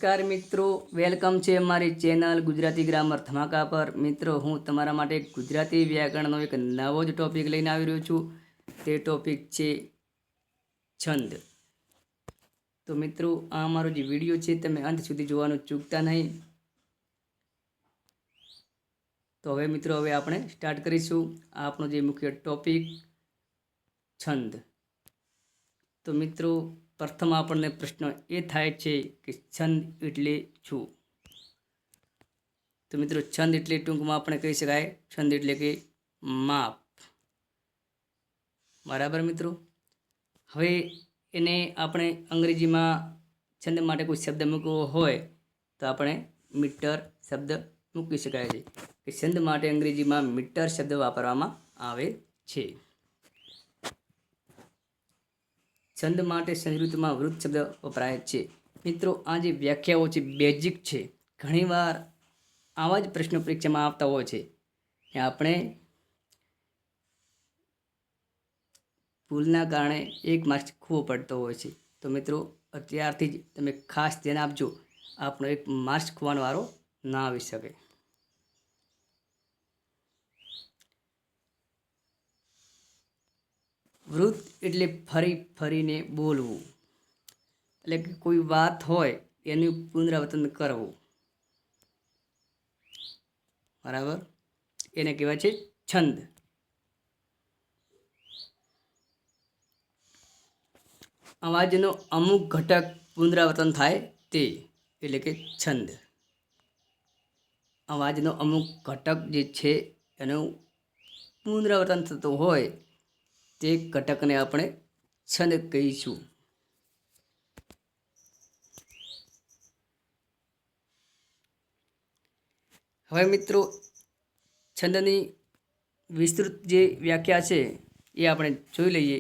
નમસ્કાર મિત્રો, વેલકમ છે અમારી ચેનલ ગુજરાતી ગ્રામર ધમાકા પર। મિત્રો, હું તમારા માટે ગુજરાતી વ્યાકરણનો એક નવો જ ટોપિક લઈને આવી રહ્યો છું। તે ટોપિક છે છંદ। તો મિત્રો, આ અમારો જે વિડીયો છે તમે અંત સુધી જોવાનું ચૂકતા નહીં। તો હવે મિત્રો, હવે આપણે સ્ટાર્ટ કરીશું આપણો જે મુખ્ય ટોપિક છંદ। તો મિત્રો, પ્રથમ આપણને પ્રશ્ન એ થાય છે કે છંદ એટલે શું? તો મિત્રો, છંદ એટલે ટૂંકમાં આપણે કહી શકાય છંદ એટલે કે માપ, બરાબર મિત્રો। હવે એને આપણે અંગ્રેજીમાં છંદ માટે કોઈ શબ્દ મૂકવો હોય તો આપણે મીટર શબ્દ મૂકી શકાય છે કે છંદ માટે અંગ્રેજીમાં મીટર શબ્દ વાપરવામાં આવે છે। છંદ માટે સંસ્કૃતમાં વૃત્ત શબ્દ વપરાય છે। મિત્રો, આ જે વ્યાખ્યાઓ છે બેઝિક છે। ઘણીવાર આવા જ પ્રશ્નો પરીક્ષામાં આવતા હોય છે, આપણે ભૂલના કારણે એક માર્ક્સ ખોવો પડતો હોય છે। તો મિત્રો, અત્યારથી જ તમે ખાસ ધ્યાન આપજો, આપણો એક માર્ક્સ ખોવાનો વારો ના આવી શકે। વૃત્ત એટલે ફરી ફરીને બોલવું, એટલે કે કોઈ વાત હોય એનું પુનરાવર્તન કરવું, બરાબર, એને કહેવાય છે છંદ। અવાજનો અમુક ઘટક પુનરાવર્તન થાય તે એટલે કે છંદ। અવાજનો અમુક ઘટક જે છે એનું પુનરાવર્તન થતું હોય તે ઘટકને આપણે છંદ કહીશું। હવે મિત્રો, છંદની વિસ્તૃત જે વ્યાખ્યા છે એ આપણે જોઈ લઈએ।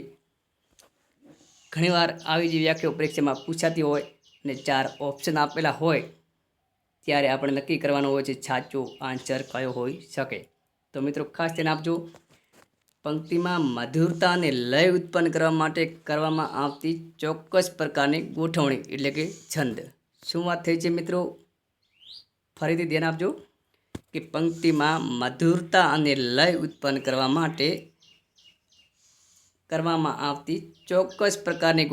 ઘણીવાર આવી જે વ્યાખ્યાઓ પરીક્ષામાં પૂછાતી હોય અને 4 ઓપ્શન આપેલા હોય ત્યારે આપણે નક્કી કરવાનું હોય છે સાચો આન્સર કયો હોઈ શકે। તો મિત્રો, ખાસ ધ્યાન આપજો, પંક્તિમાં મધુરતા અને લય ઉત્પન્ન કરવા માટે કરવામાં આવતી ચોક્કસ પ્રકારની ગોઠવણી એટલે કે છંદ। શું વાત થઈ છે મિત્રો? ફરીથી ધ્યાન આપજો કે પંક્તિમાં મધુરતા અને લય ઉત્પન્ન કરવા માટે કરવામાં આવતી ચોક્કસ પ્રકારની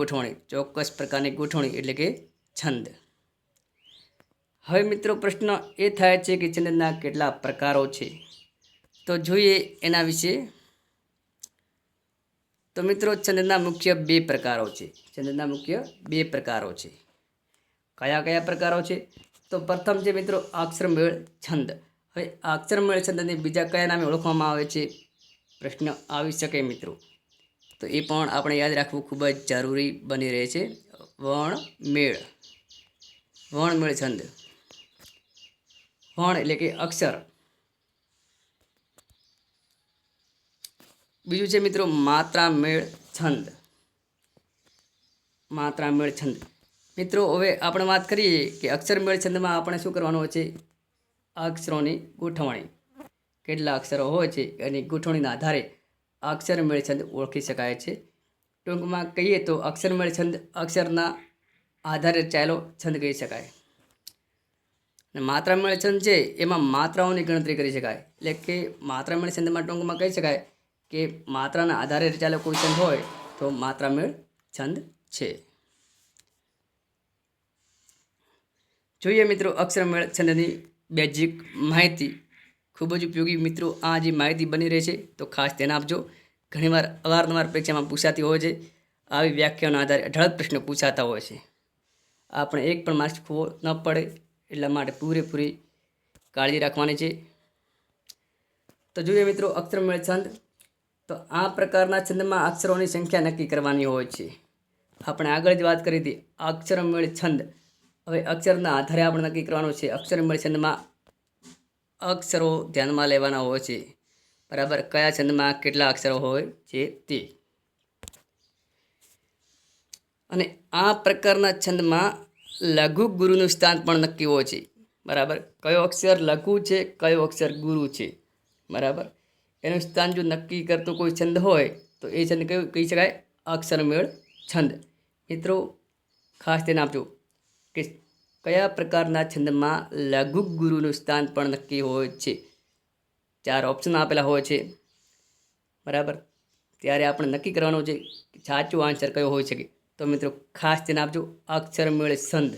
ગોઠવણી એટલે કે છંદ। હવે મિત્રો, પ્રશ્ન એ થાય છે કે છંદના કેટલા પ્રકારો છે? તો જોઈએ એના વિશે। તો મિત્રો, છંદના મુખ્ય 2 પ્રકારો છે। કયા કયા પ્રકારો છે? તો પ્રથમ છે મિત્રો અક્ષરમેળ છંદ। હવે અક્ષરમેળ છંદને બીજા કયા નામે ઓળખવામાં આવે છે? પ્રશ્ન આવી શકે મિત્રો, તો એ પણ આપણે યાદ રાખવું ખૂબ જ જરૂરી બની રહે છે। વર્ણમેળ છંદ। વર્ણ એટલે કે અક્ષર। બીજું છે મિત્રો માત્રામેળ છંદ। મિત્રો, હવે આપણે વાત કરીએ કે અક્ષરમેળ છંદમાં આપણે શું કરવાનું હોય છે? અક્ષરોની ગોઠવણી, કેટલા અક્ષરો હોય છે એની ગોઠવણીના આધારે અક્ષરમેળ છંદ ઓળખી શકાય છે। ટૂંકમાં કહીએ તો અક્ષરમેળ છંદ અક્ષરના આધારે ચાલો છંદ કહી શકાય। અને માત્રામેળ છંદ છે એમાં માત્રાઓની ગણતરી કરી શકાય, એટલે કે માત્રામેળ છંદમાં ટૂંકમાં કહી શકાય કે માત્રાના આધારે ચાલો કોઈ છંદ હોય તો માત્રામેળ છંદ છે। જોઈએ મિત્રો અક્ષરમેળ છંદની બેઝિક માહિતી, ખૂબ જ ઉપયોગી મિત્રો આ જે માહિતી બની રહે છે, તો ખાસ ધ્યાન આપજો। ઘણીવાર અવારનવાર પરીક્ષામાં પૂછાતી હોય છે, આવી વ્યાખ્યાઓના આધારે અઢળક પ્રશ્નો પૂછાતા હોય છે। આપણે એક પણ માર્ક્સ ખોવો ન પડે એટલા માટે પૂરેપૂરી કાળજી રાખવાની છે। તો જોઈએ મિત્રો અક્ષરમેળ છંદ। તો આ પ્રકારના છંદમાં અક્ષરોની સંખ્યા નક્કી કરવાની હોય છે। આપણે આગળ જ વાત કરી હતી અક્ષરમેળ છંદ। હવે અક્ષરના આધારે આપણે નક્કી કરવાનું છે। અક્ષરમેળ છંદમાં અક્ષરો ધ્યાનમાં લેવાના હોય છે, બરાબર, કયા છંદમાં કેટલા અક્ષરો હોય છે તે। અને આ પ્રકારના છંદમાં લઘુ ગુરુનું સ્થાન પણ નક્કી હોય છે, બરાબર, કયો અક્ષર લઘુ છે કયો અક્ષર ગુરુ છે, બરાબર, એનું સ્થાન જો નક્કી કરતો કોઈ છંદ હોય તો એ છંદ કયું કહી શકાય? અક્ષરમેળ છંદ। મિત્રો, ખાસ ધ્યાન આપજો કે કયા પ્રકારના છંદમાં લઘુ ગુરુનું સ્થાન પણ નક્કી હોય છે? 4 ઓપ્શન આપેલા હોય છે, બરાબર. ત્યારે આપણે નક્કી કરવાનું છે કે સાચો આન્સર કયો હોઈ શકે. તો મિત્રો ખાસ ધ્યાન આપજો, અક્ષરમેળ છંદ.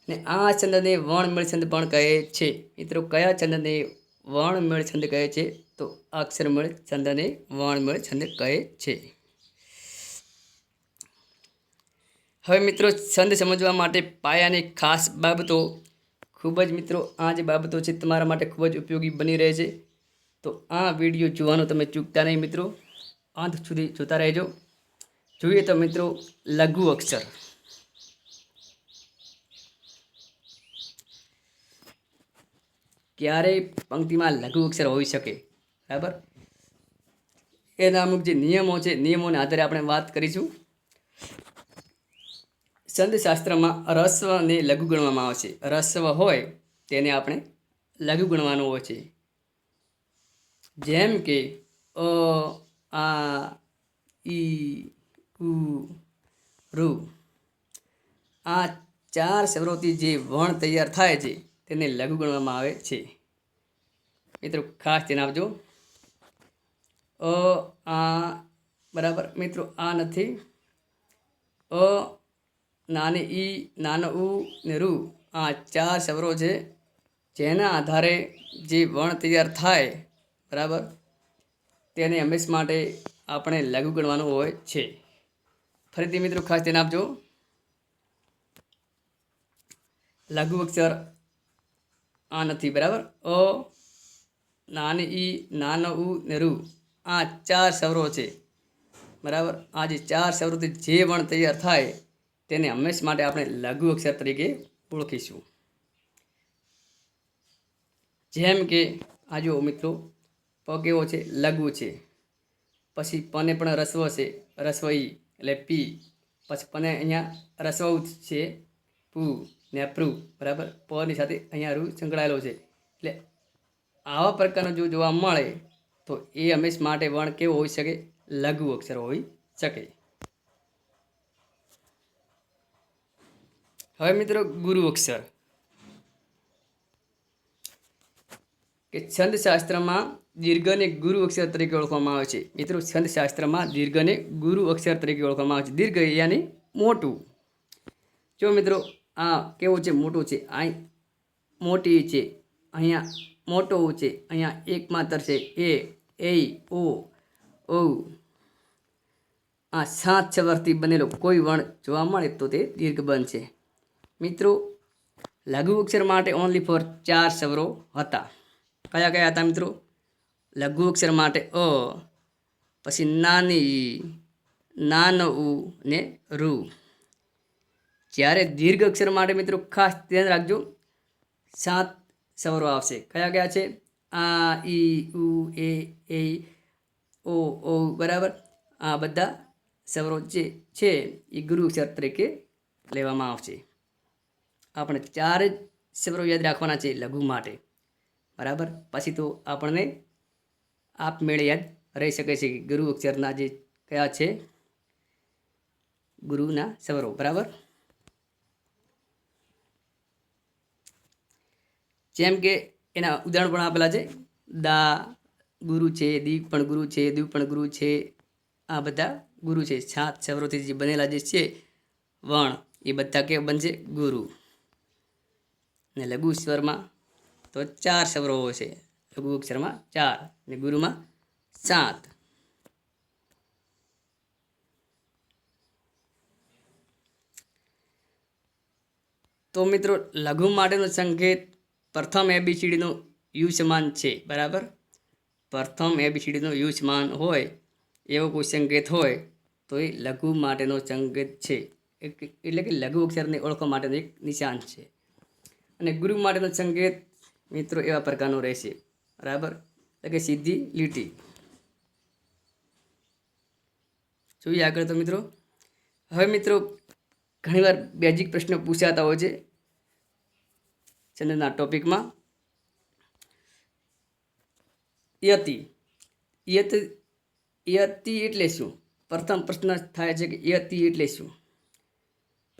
ને આ છંદને વર્ણમેળ છંદ પણ કહે છે. મિત્રો કયા છંદને વર્ણમેળ છંદ કહે છે? તો અક્ષરમેળ છંદને વર્ણમેળ છંદ કહે છે. હવે મિત્રો છંદ સમજવા માટે પાયાની ખાસ બાબતો, ખૂબ જ મિત્રો આ જે બાબતો છે તમારા માટે ખૂબ જ ઉપયોગી બની રહે છે. તો આ વિડીયો જોવાનું તમે ચૂકતા નહીં મિત્રો, અંત સુધી જોતા રહેજો. જોઈએ તો મિત્રો લઘુ અક્ષર. ક્યારેય પંક્તિમાં લઘુ અક્ષર હોઈ શકે, બરાબર. એના અમુક જે નિયમો છે, નિયમોના આધારે આપણે વાત કરીશું. છંદશાસ્ત્રમાં રસ્વને લઘુ ગણવામાં આવે છે. રસ્વ હોય તેને આપણે લઘુ ગણવાનું હોય છે. જેમ કે અ, આ, ઈ, ઉ, ઋ. આ 4 સ્વરોથી જે વર્ણ તૈયાર થાય છે તેને લઘુ ગણવામાં આવે છે. મિત્રો ખાસ ધ્યાન આપજો. અ, આ, બરાબર. મિત્રો આ નથી. અ, નાની ઈ, નાનો ઉ ને રૂ, આ 4 સ્વરો છે જેના આધારે જે વર્ણ તૈયાર થાય, બરાબર, તેને હંમેશ માટે આપણે લઘુ ગણવાનું હોય છે. ફરીથી મિત્રો ખાસ ધ્યાન આપજો. લઘુ અક્ષર આ નથી, બરાબર. અ, નાની ઈ, નાનો ઉ ને રૂ, આ 4 સ્વરો છે, બરાબર. આ જે 4 સ્વરોથી જે વર્ણ તૈયાર થાય તેને હંમેશ માટે આપણે લઘુ અક્ષર તરીકે ઓળખીશું. જેમ કે આ જો મિત્રો પ કેવો છે? લઘુ છે. પછી પને પણ રસ્વ છે, રસ્વ ઈ એટલે પી. પછી પને અહીંયા રસ્વ છે, પુ ને પ્રુ, બરાબર. પની સાથે અહીંયા રૂ સંકળાયેલો છે. એટલે આવા પ્રકારનો જો જોવા મળે તો એ હંમેશ માટે વર્ણ કેવો હોઈ શકે? લઘુ અક્ષર હોઈ શકે. હવે મિત્રો ગુરુ અક્ષર, કે છંદશાસ્ત્રમાં દીર્ઘને ગુરુ અક્ષર તરીકે ઓળખવામાં આવે છે. મિત્રો છંદશાસ્ત્રમાં દીર્ઘને ગુરુ અક્ષર તરીકે ઓળખવામાં આવે છે. દીર્ઘ યાની મોટું. જો મિત્રો આ કેવું છે? મોટું છે. અહીં મોટી છે, અહીંયા મોટો છે, અહીંયા એક માત્ર છે એ, ઓ, ઔ. આ 7 સ્વરથી બનેલો કોઈ વર્ણ જોવા મળે તો તે દીર્ઘ બનશે. મિત્રો લઘુ અક્ષર માટે ઓનલી ફોર 4 સ્વરો હતા. કયા કયા હતા મિત્રો? લઘુ અક્ષર માટે અ, પછી નાની ઈ, નાનો ઉ ને રૂ. જ્યારે દીર્ઘ અક્ષર માટે મિત્રો ખાસ ધ્યાન રાખજો, 7 સ્વરો આવશે. કયા કયા છે? આ, ઈ, ઉ, એ, ઓ, ઔ, બરાબર. આ બધા સ્વરો જે છે એ ગુરુ અક્ષર તરીકે લેવામાં આવશે. આપણે 4 જ સ્વરો યાદ રાખવાના છે લઘુ માટે, બરાબર. પછી તો આપણને આપમેળે યાદ રહી શકે છે કે ગુરુ અક્ષરના જે કયા છે ગુરુના સ્વરો, બરાબર. જેમ કે એના ઉદાહરણ પણ આપેલા છે. દા ગુરુ છે, દીપ પણ ગુરુ છે, દીપ પણ ગુરુ છે. આ બધા ગુરુ છે. 7 સ્વરોથી જે બનેલા જે છે વર્ણ એ બધા કે બનશે ગુરુ. ને લઘુ સ્વરમાં તો 4 સ્વરો હોય છે. લઘુ અક્ષરમાં 4 ને ગુરુમાં 7. તો મિત્રો લઘુ માટેનો સંકેત પ્રથમ એબીસીડીનો યુ સમાન છે, બરાબર. પ્રથમ એબીસીડીનો યુ સમાન હોય એવો કોઈ સંકેત હોય તો એ લઘુ માટેનો સંકેત છે. એટલે કે લઘુ અક્ષરને ઓળખવા માટેનું એક નિશાન છે. અને ગુરુ માટેનો સંકેત મિત્રો એવા પ્રકારનો રહેશે, બરાબર. એટલે કે સીધી લીટી. જોઈએ આગળ તો મિત્રો. હવે મિત્રો ઘણીવાર બેઝિક પ્રશ્નો પૂછાતા હોય છે છંદના ટોપિકમાં. યતિ, યતિ એટલે શું? પ્રથમ પ્રશ્ન થાય છે કે યતિ એટલે શું?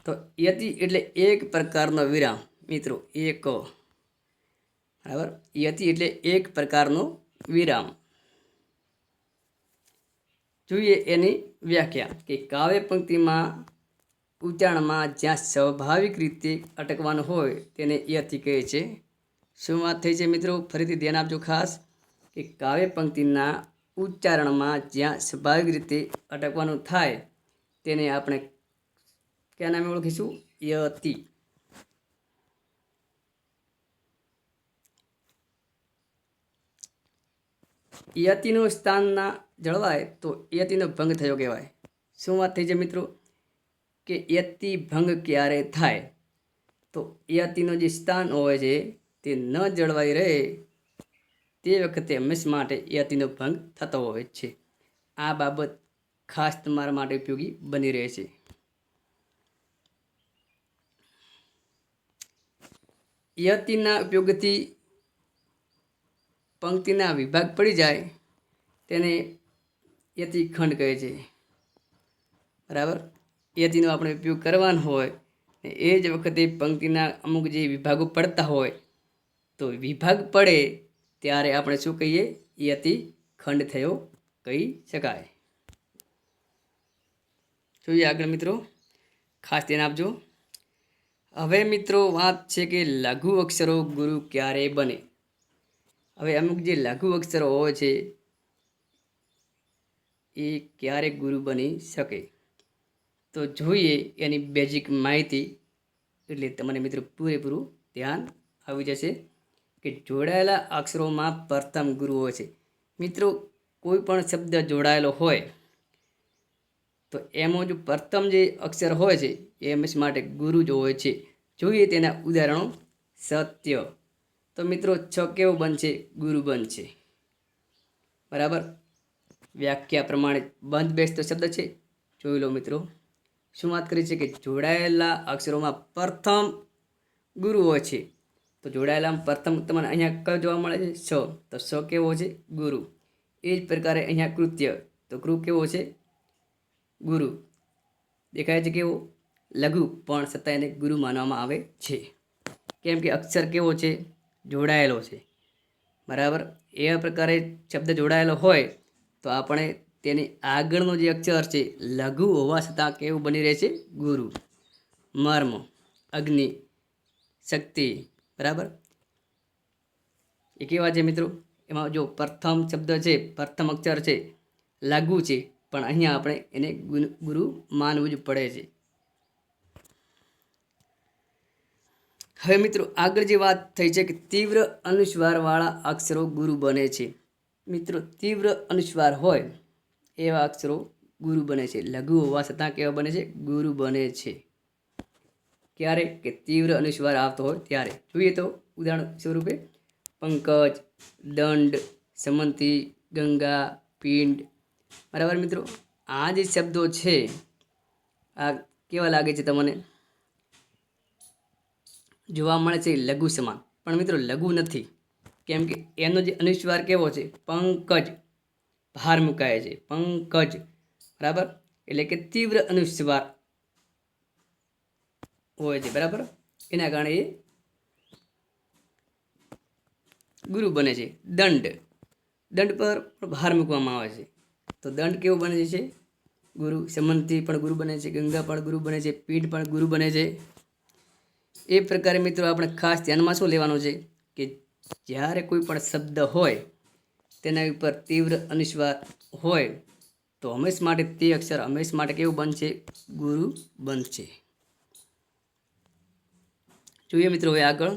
તો યતિ એટલે એક પ્રકારનો વિરામ મિત્રો, એક, બરાબર. યતિ એટલે એક પ્રકારનો વિરામ. જોઈએ એની વ્યાખ્યા કે કાવ્ય પંક્તિમાં ઉચ્ચારણમાં જ્યાં સ્વાભાવિક રીતે અટકવાનું હોય તેને યતિ કહે છે. શું વાત થઈ છે મિત્રો? ફરીથી ધ્યાન આપજો ખાસ કે કાવ્ય પંક્તિના ઉચ્ચારણમાં જ્યાં સ્વાભાવિક રીતે અટકવાનું થાય તેને આપણે કયા નામે ઓળખીશું? યતિ. યતિનું સ્થાન ના જળવાય તો યતિનો ભંગ થયો કહેવાય. શું વાત થઈ છે મિત્રો? કે યતિ ભંગ ક્યારે થાય? તો યતિનું જે સ્થાન હોય છે તે ન જળવાઈ રહે તે વખતે હંમેશા માટે યતિનો ભંગ થતો હોય છે. આ બાબત ખાસ તમારા માટે ઉપયોગી બની રહે છે. યતિના ઉપયોગથી પંક્તિના વિભાગ પડી જાય તેને યતિ ખંડ કહે છે. બરાબર. યતિનો આપણે ઉપયોગ કરવાનો હોય એ જ વખતે પંક્તિના અમુક જે વિભાગો પડતા હોય તો વિભાગ પડે ત્યારે આપણે શું કહીએ? યતિ ખંડ થયો કહી શકાય. જોઈએ આગળ મિત્રો, ખાસ ધ્યાન આપજો. હવે મિત્રો વાત છે કે લઘુ અક્ષરો ગુરુ ક્યારે બને? હવે અમુક જે લઘુ અક્ષરો હોય છે એ ક્યારે ગુરુ બની શકે? તો જોઈએ એની બેઝિક માહિતી. એટલે તમને મિત્રો પૂરેપૂરું ધ્યાન આવી જશે કે જોડાયેલા અક્ષરોમાં પ્રથમ ગુરુ હોય છે. મિત્રો કોઈ પણ શબ્દ જોડાયેલો હોય તો એમાં જો પ્રથમ જે અક્ષર હોય છે એ હંમેશા માટે ગુરુ જ હોય છે. જોઈએ તેના ઉદાહરણો. સત્ય. તો મિત્રો છ કેવું બનશે? ગુરુ બનશે. બરાબર. વ્યાખ્યા પ્રમાણે બંધ બેસતો શબ્દ છે. જોઈ લો મિત્રો. શું વાત કરી છે કે જોડાયેલા અક્ષરોમાં પ્રથમ ગુરુ હોય છે. તો જોડાયેલા પ્રથમ તમને અહીંયા કયો જોવા મળે છે? સ. તો સ કેવો છે? ગુરુ. એ જ પ્રકારે અહીંયા કૃત્ય. તો કૃ કેવો છે? ગુરુ. દેખાય છે કેવો? લઘુ, પણ છતાં એને ગુરુ માનવામાં આવે છે. કેમ કે અક્ષર કેવો છે? જોડાયેલો છે. બરાબર. એવા પ્રકારે શબ્દ જોડાયેલો હોય તો આપણે તેની આગળનો જે અક્ષર છે લઘુ હોવા છતાં કેવું બની રહે છે? ગુરુ. મર્મ, અગ્નિ, શક્તિ. બરાબર. એ કેવા છે મિત્રો? એમાં જો પ્રથમ શબ્દ છે, પ્રથમ અક્ષર છે, લઘુ છે, પણ અહીંયા આપણે એને ગુરુ માનવું જ પડે છે. હવે મિત્રો આગળ જે વાત થઈ છે કે તીવ્ર અનુસ્વારવાળા અક્ષરો ગુરુ બને છે. મિત્રો તીવ્ર અનુસ્વાર હોય એવા અક્ષરો ગુરુ બને છે. લઘુ હોવા છતાં કેવા બને છે? ગુરુ બને છે. ક્યારે? કે તીવ્ર અનુસ્વાર આવતો હોય ત્યારે. જોઈએ તો ઉદાહરણ સ્વરૂપે પંકજ, દંડ, સમંતી, ગંગા, પિંડ. બરાબર મિત્રો. આ જે શબ્દો છે આ કેવા લાગે છે તમને? જોવા મળે છે લઘુ સમાન, પણ મિત્રો લઘુ નથી. કેમ કે એનો જે અનુસ્વાર કેવો છે? પંકજ, ભાર મુકાય છે. પંકજ. બરાબર. એટલે કે તીવ્ર અનુસ્વાર હોય છે. બરાબર. એના કારણે એ ગુરુ બને છે. દંડ. દંડ પર ભાર મૂકવામાં આવે છે તો દંડ કેવો બને છે? ગુરુ. સમંતી પણ ગુરુ બને છે. ગંગા પણ ગુરુ બને છે. પીઠ પણ ગુરુ બને છે. એ પ્રકારે મિત્રો આપણે ખાસ ધ્યાનમાં શું લેવાનું છે કે જ્યારે કોઈ પણ શબ્દ હોય તેના ઉપર તીવ્ર અનુસ્વાર હોય તો હંમેશા માટે તે અક્ષર હંમેશા માટે કેવું બનશે? ગુરુ બનશે. જોઈએ મિત્રો હવે આગળ.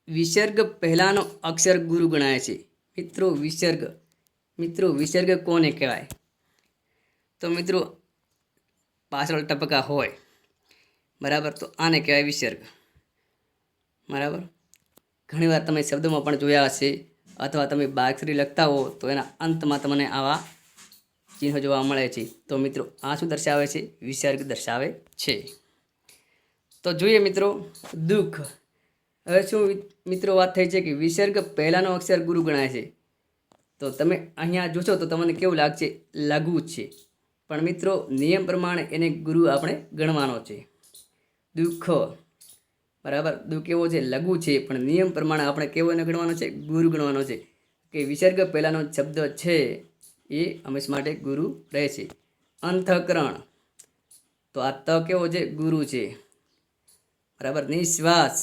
વિસર્ગ પહેલાનો અક્ષર ગુરુ ગણાય છે. મિત્રો વિસર્ગ કોને કહેવાય? તો મિત્રો પાછળ ટપકા હોય, બરાબર, તો આને કહેવાય વિસર્ગ. બરાબર. ઘણીવાર તમે શબ્દોમાં પણ જોયા હશે અથવા તમે બાક્ષરી લખતા હો તો એના અંતમાં તમને આવા ચિહ્નો જોવા મળે છે. તો મિત્રો આ શું દર્શાવે છે? વિસર્ગ દર્શાવે છે. તો જોઈએ મિત્રો દુઃખ. હવે શું મિત્રો વાત થઈ છે કે વિસર્ગ પહેલાનો અક્ષર ગુરુ ગણાય છે. તો તમે અહીંયા જોશો તો તમને કેવું લાગશે? લઘુ છે, પણ મિત્રો નિયમ પ્રમાણે એને ગુરુ આપણે ગણવાનો છે. દુઃખ, બરાબર, દુ કેવો છે? લઘુ છે, પણ નિયમ પ્રમાણે આપણે કેવો એને ગણવાનો છે? ગુરુ ગણવાનો છે. કે વિસર્ગ પહેલાંનો શબ્દ છે એ હંમેશ માટે ગુરુ રહે છે. અંતઃકરણ, તો આ ત કેવો છે? ગુરુ છે, બરાબર. નિશ્વાસ,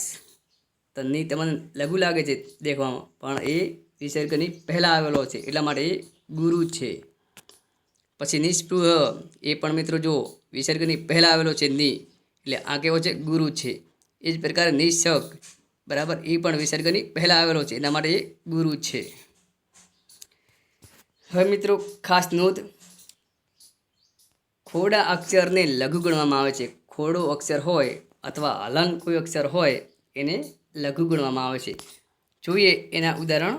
તો ની તમને લઘુ લાગે છે દેખવામાં, પણ એ વિસર્ગની પહેલાં આવેલો છે એટલા માટે એ ગુરુ છે. પછી નિસ્પૃહ, એ પણ મિત્રો જો વિસર્ગની પહેલાં આવેલો છે ની, એટલે આ કેવો છે? ગુરુ છે. એ જ પ્રકારે નિશક, બરાબર, એ પણ વિસર્ગની પહેલાં આવેલો છે એના માટે એ ગુરુ છે. હવે મિત્રો ખાસ નોંધ, ખોડા અક્ષરને લઘુ ગણવામાં આવે છે. ખોડો અક્ષર હોય અથવા હલંગ કોઈ અક્ષર હોય એને લઘુ ગણવામાં આવે છે. જોઈએ એના ઉદાહરણ.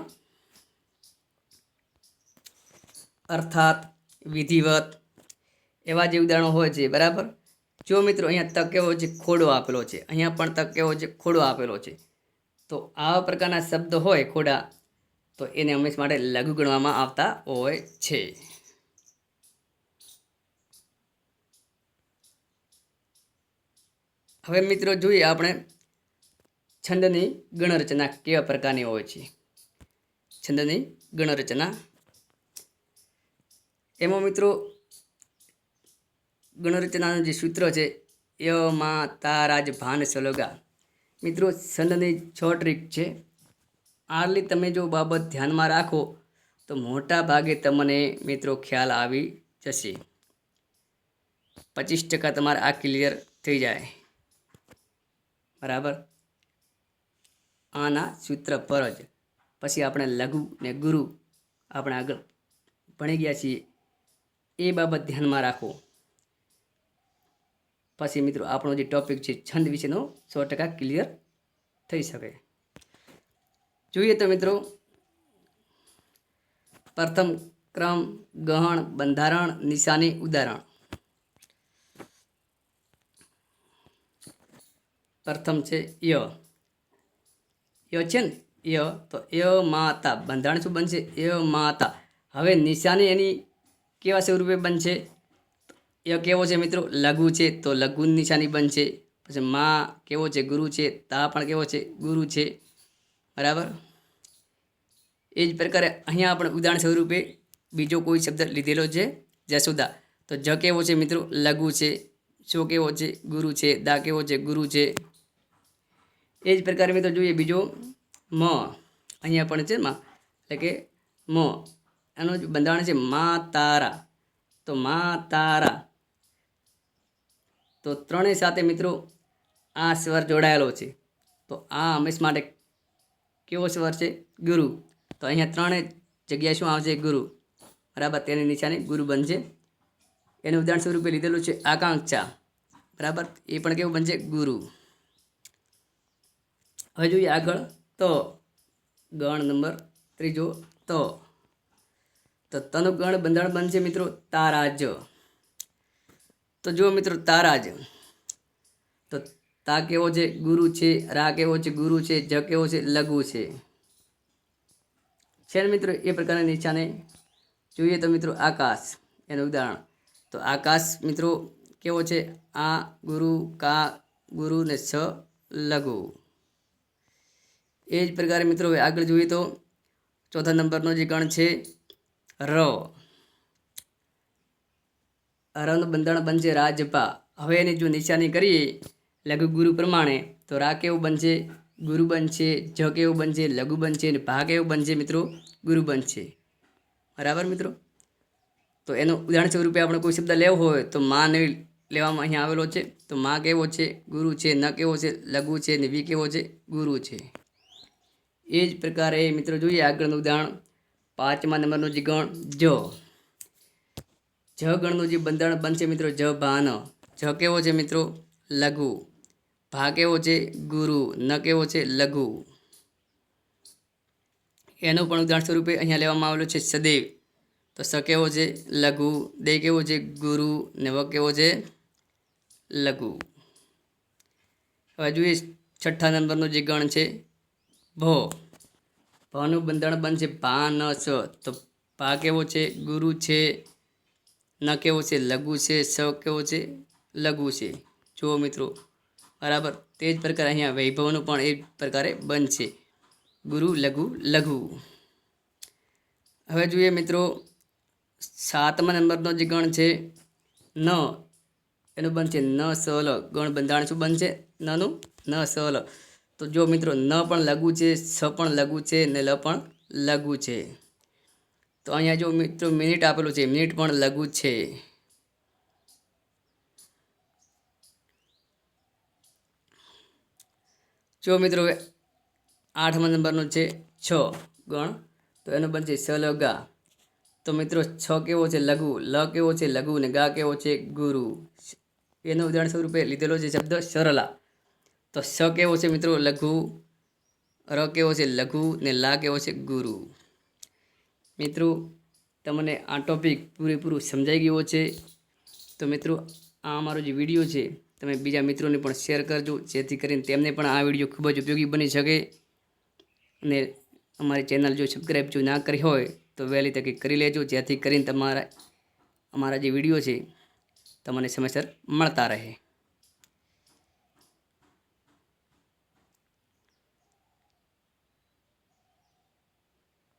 અર્થાત, વિધિવત, એવા જે ઉદાહરણો હોય છે, બરાબર. જો મિત્રો અહીંયા તક કેવો છે? ખોડો આપેલો છે. અહીંયા પણ તક કેવો છે? ખોડો આપેલો છે. તો આવા પ્રકારના શબ્દ હોય ખોડા, તો એને હંમેશ માટે લઘુ ગણવામાં આવતા હોય છે. હવે મિત્રો જોઈએ આપણે છંદની ગણરચના કેવા પ્રકારની હોય છે. છંદની ગણરચના, એમાં મિત્રો ગણરચનાનું જે સૂત્ર છે, ય મા તા રાજ ભાન સલોગા. મિત્રો છંદની 6 ટ્રીક છે. આટલી તમે જો બાબત ધ્યાનમાં રાખો તો મોટા ભાગે તમને મિત્રો ખ્યાલ આવી જશે. 25% તમારે આ ક્લિયર થઈ જાય, બરાબર. આના સૂત્ર પર જ પછી આપણે લઘુ ને ગુરુ આપણે આગળ ભણી ગયા છીએ, એ બાબત ધ્યાનમાં રાખો. પછી મિત્રો આપણો જે ટોપિક છે છંદ વિશેનો 100% ક્લિયર થઈ શકે. જોઈએ તો મિત્રો પ્રથમ ક્રમ, ગહણ, બંધારણ, નિશાની, ઉદાહરણ. પ્રથમ છે ય. ય છે ને, ય, તો ય માતા, બંધારણ શું બનશે? ય માતા. હવે નિશાની એની કેવા સ્વરૂપે બનશે? ય કેવો છે મિત્રો? લઘુ છે, તો લઘુ નિશાની બનશે. પછી મા કેવો છે? ગુરુ છે. તા પણ કેવો છે? ગુરુ છે, બરાબર. એ જ પ્રકારે અહીંયા આપણે ઉદાહરણ સ્વરૂપે બીજો કોઈ શબ્દ લીધેલો છે, જસોદા. તો જ કેવો છે મિત્રો? લઘુ છે. શો કેવો છે? ગુરુ છે. દા કેવો છે? ગુરુ છે. એ જ પ્રકારે મિત્રો જોઈએ બીજો મ. અહીંયા પણ છે માં, એટલે કે મ. એનું બંધારણ છે મા તારા. તો મા તારા, તો ત્રણેય સાથે મિત્રો આ સ્વર જોડાયેલો છે. તો આ હંમેશ માટે કેવો સ્વર છે? ગુરુ. તો અહીંયા ત્રણેય જગ્યાએ શું આવશે? ગુરુ, બરાબર. તેની નિશાની ગુરુ બનશે. એનું ઉદાહરણ સ્વરૂપે લીધેલું છે આકાંક્ષા, બરાબર. એ પણ કેવું બનશે? ગુરુ. હવે જોઈએ આગળ તો ગણ નંબર ત્રીજો તો તનું ગણ બંધારણ બનશે મિત્રો તારાજ. તો જુઓ મિત્રો તારાજ, તો તા કેવો છે? ગુરુ છે. રા કેવો છે? ગુરુ છે. જ કેવો છે? લઘુ છે. છે ને મિત્રો એ પ્રકારની નિશાને. જોઈએ તો મિત્રો આકાશ, એનું ઉદાહરણ. તો આકાશ મિત્રો કેવો છે? આ ગુરુ, કા ગુરુ ને છ લઘુ. એ જ પ્રકારે મિત્રો આગળ જોઈએ તો ચોથા નંબરનો જે ગણ છે ર. રનું બંધારણ બનશે રાજપા. હવે એની જો નિશાની કરીએ લઘુ ગુરુ પ્રમાણે, તો રા કેવું બનશે? ગુરુ બનશે. જ કેવું બનશે? લઘુ બનશે. અને ભા કેવું બનશે મિત્રો? ગુરુ બનશે, બરાબર મિત્રો. તો એનું ઉદાહરણ સ્વરૂપે આપણે કોઈ શબ્દ લેવો હોય તો માં ને લેવામાં અહીંયા આવેલો છે. તો માં કેવો છે? ગુરુ છે. ન કેવો છે? લઘુ છે. ને વી કેવો છે? ગુરુ છે. એ જ પ્રકારે મિત્રો જોઈએ આગળનું ઉદાહરણ. 5મા નંબરનું જે ગણ જ. જ ગણનું જે બંધારણ બનશે મિત્રો જ ભાન. જ કેવો છે મિત્રો? લઘુ. ભા કેવો છે? ગુરુ. ન કેવો છે? લઘુ. એનું પણ ઉદાહરણ સ્વરૂપે અહીંયા લેવામાં આવેલું છે સદૈવ. તો સ કેવો છે? લઘુ. દે કેવો છે? ગુરુ. ને વ કેવો છે? લઘુ. હવે જોઈએ 6ઠ્ઠા નંબરનું જે ગણ છે ભો. ભનું બંધારણ બનશે ભા ન સ. તો ભા કેવો છે? ગુરુ છે. ન કેવો છે લઘુ છે, સ કેવો છે લઘુ છે. જુઓ મિત્રો બરાબર. તે જ પ્રકારે અહીંયા વૈભવનું પણ એ પ્રકારે બનશે, ગુરુ લઘુ લઘુ. હવે જોઈએ મિત્રો 7મા નંબરનો જે ગણ છે ન, એનું બનશે ન સ લ. ગણ બંધારણ શું બનશે? નનું ન સ લ. તો જો મિત્રો ન પણ લઘુ છે, સ પણ લઘુ છે ને લ પણ લઘુ છે. તો અહીંયા જો મિત્રો મિનિટ આપેલું છે, મિનિટ પણ લઘુ છે. જો મિત્રો 8મા નંબરનો છે છ ગણ, તો એનું બનશે સ લ ગા. તો મિત્રો છ કેવો છે લઘુ, લ કેવો છે લઘુ ને ગા કેવો છે ગુરુ. એનું ઉદાહરણ સ્વરૂપે લીધેલો છે શબ્દ સરલા. તો સ કેવો છે મિત્રો લઘુ, ર કેવો છે લઘુ ને લા કેવો છે ગુરુ. મિત્રો તમને આ ટોપિક પૂરેપૂરું સમજાઈ ગયો છે. તો મિત્રો આ અમારો જે વિડીયો છે તમે બીજા મિત્રોને પણ શેર કરજો, જેથી કરીને તેમને પણ આ વિડીયો ખૂબ જ ઉપયોગી બની શકે. અને અમારી ચેનલ જો સબસ્ક્રાઈબ જો ના કરી હોય તો વહેલી તકે કરી લેજો, જેથી કરીને અમારા જે વિડીયો છે તમને સમયસર મળતા રહે.